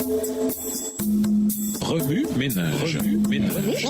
Remue ménage. Remue ménage.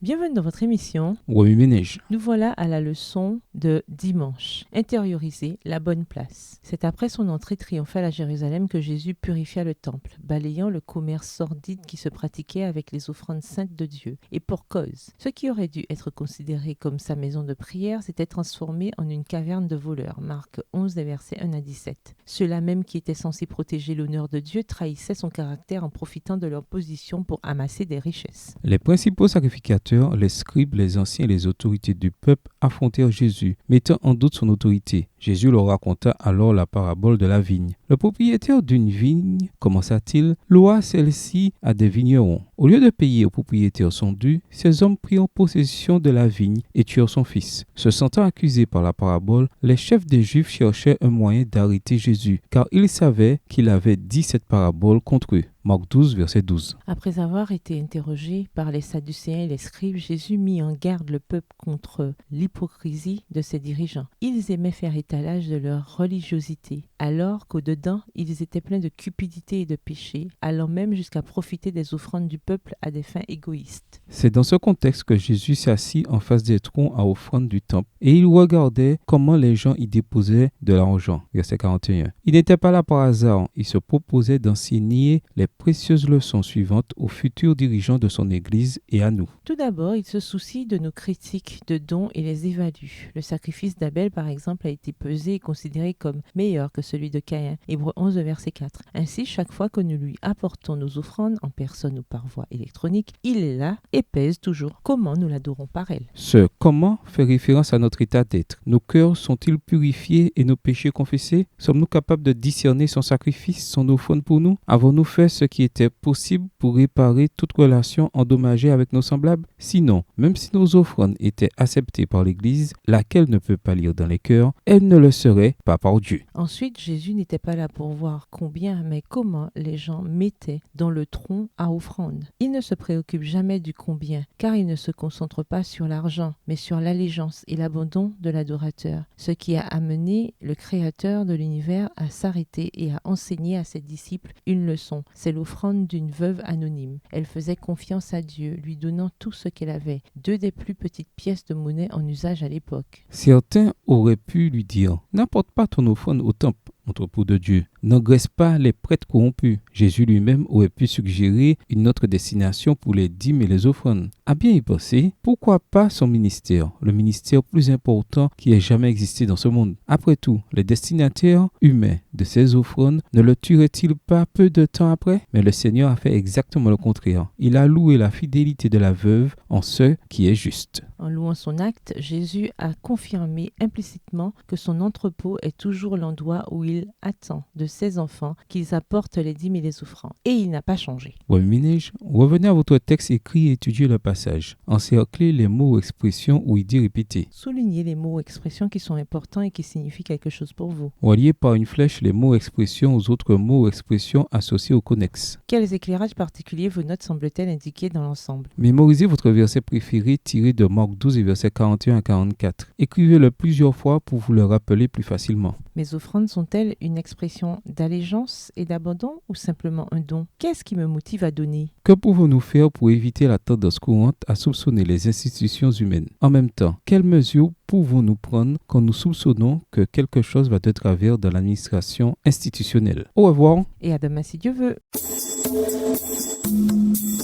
Bienvenue dans votre émission. Remue ménage. Nous voilà à la leçon de dimanche. Intérioriser la bonne place. C'est après son entrée triomphale à Jérusalem que Jésus purifia le temple, balayant le commerce sordide qui se pratiquait avec les offrandes saintes de Dieu. Et pour cause, ce qui aurait dû être considéré comme sa maison de prière s'était transformé en une caverne de voleurs. Marc 11, des versets 1 à 17. Ceux-là même qui étaient censés protéger l'honneur de Dieu trahissaient son caractère en profitant de leur position pour amasser des richesses. Les principaux sacrificateurs, les scribes, les anciens et les autorités du peuple affrontèrent Jésus, mettant en doute son autorité. Jésus leur raconta alors la parabole de la vigne. Le propriétaire d'une vigne, commença-t-il, loua celle-ci à des vignerons. Au lieu de payer au propriétaire son dû, ces hommes prirent possession de la vigne et tuèrent son fils. Se sentant accusés par la parabole, les chefs des Juifs cherchaient un moyen d'arrêter Jésus, car ils savaient qu'il avait dit cette parabole contre eux. Marc 12, verset 12. Après avoir été interrogé par les Sadducéens et les scribes, Jésus mit en garde le peuple contre l'hypocrisie de ses dirigeants. Ils aimaient faire étalage de leur religiosité, alors qu'au-dedans, ils étaient pleins de cupidité et de péché, allant même jusqu'à profiter des offrandes du peuple à des fins égoïstes. C'est dans ce contexte que Jésus s'assit en face des troncs à offrande du temple et il regardait comment les gens y déposaient de l'argent. Verset 41. Il n'était pas là par hasard, il se proposait d'enseigner les précieuses leçons suivantes aux futurs dirigeants de son Église et à nous. Tout d'abord, il se soucie de nos critiques de dons et les évalue. Le sacrifice d'Abel, par exemple, a été pesé et considéré comme meilleur que celui de Caïn. Hébreux 11, verset 4. Ainsi, chaque fois que nous lui apportons nos offrandes, en personne ou par voie électronique, il est là et pèse toujours comment nous l'adorons par elle. Ce comment fait référence à notre état d'être. Nos cœurs sont-ils purifiés et nos péchés confessés? Sommes-nous capables de discerner son sacrifice, son offrande pour nous? Avons-nous fait ce qui était possible pour réparer toute relation endommagée avec nos semblables? Sinon, même si nos offrandes étaient acceptées par l'Église, laquelle ne peut pas lire dans les cœurs, elles ne le seraient pas par Dieu. Ensuite, Jésus n'était pas là pour voir combien, mais comment les gens mettaient dans le tronc à offrande. Il ne se préoccupe jamais du combien, car il ne se concentre pas sur l'argent, mais sur l'allégeance et l'abandon de l'adorateur, ce qui a amené le Créateur de l'univers à s'arrêter et à enseigner à ses disciples une leçon. C'est l'offrande d'une veuve anonyme. Elle faisait confiance à Dieu, lui donnant tout ce qu'elle avait, 2 des plus petites pièces de monnaie en usage à l'époque. Certains auraient pu lui dire « N'apporte pas ton offrande au temple, entrepôt de Dieu. N'engraisse pas les prêtres corrompus. » Jésus lui-même aurait pu suggérer une autre destination pour les dîmes et les offrandes. À bien y penser, pourquoi pas son ministère, le ministère plus important qui ait jamais existé dans ce monde? Après tout, les destinataires humains de ces offrandes ne le tueraient-ils pas peu de temps après? Mais le Seigneur a fait exactement le contraire. Il a loué la fidélité de la veuve en ce qui est juste. En louant son acte, Jésus a confirmé implicitement que son entrepôt est toujours l'endroit où il attend de ses enfants qu'ils apportent les dîmes et les offrandes. Et il n'a pas changé. Revenez à votre texte écrit et étudiez le passage. Encerclez les mots ou expressions ou idées répétées. Soulignez les mots ou expressions qui sont importants et qui signifient quelque chose pour vous. Reliez par une flèche les mots ou expressions aux autres mots ou expressions associés au connexe. Quels éclairages particuliers vos notes semblent-elles indiquer dans l'ensemble? Mémorisez votre verset préféré tiré de Marc 12 et versets 41 à 44. Écrivez-le plusieurs fois pour vous le rappeler plus facilement. Mes offrandes sont-elles une expression d'allégeance et d'abandon ou simplement un don? Qu'est-ce qui me motive à donner? Que pouvons-nous faire pour éviter la tendance courante à soupçonner les institutions humaines? En même temps, quelles mesures pouvons-nous prendre quand nous soupçonnons que quelque chose va de travers dans l'administration institutionnelle? Au revoir. Et à demain si Dieu veut.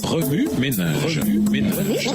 Remue ménage. Remue ménage.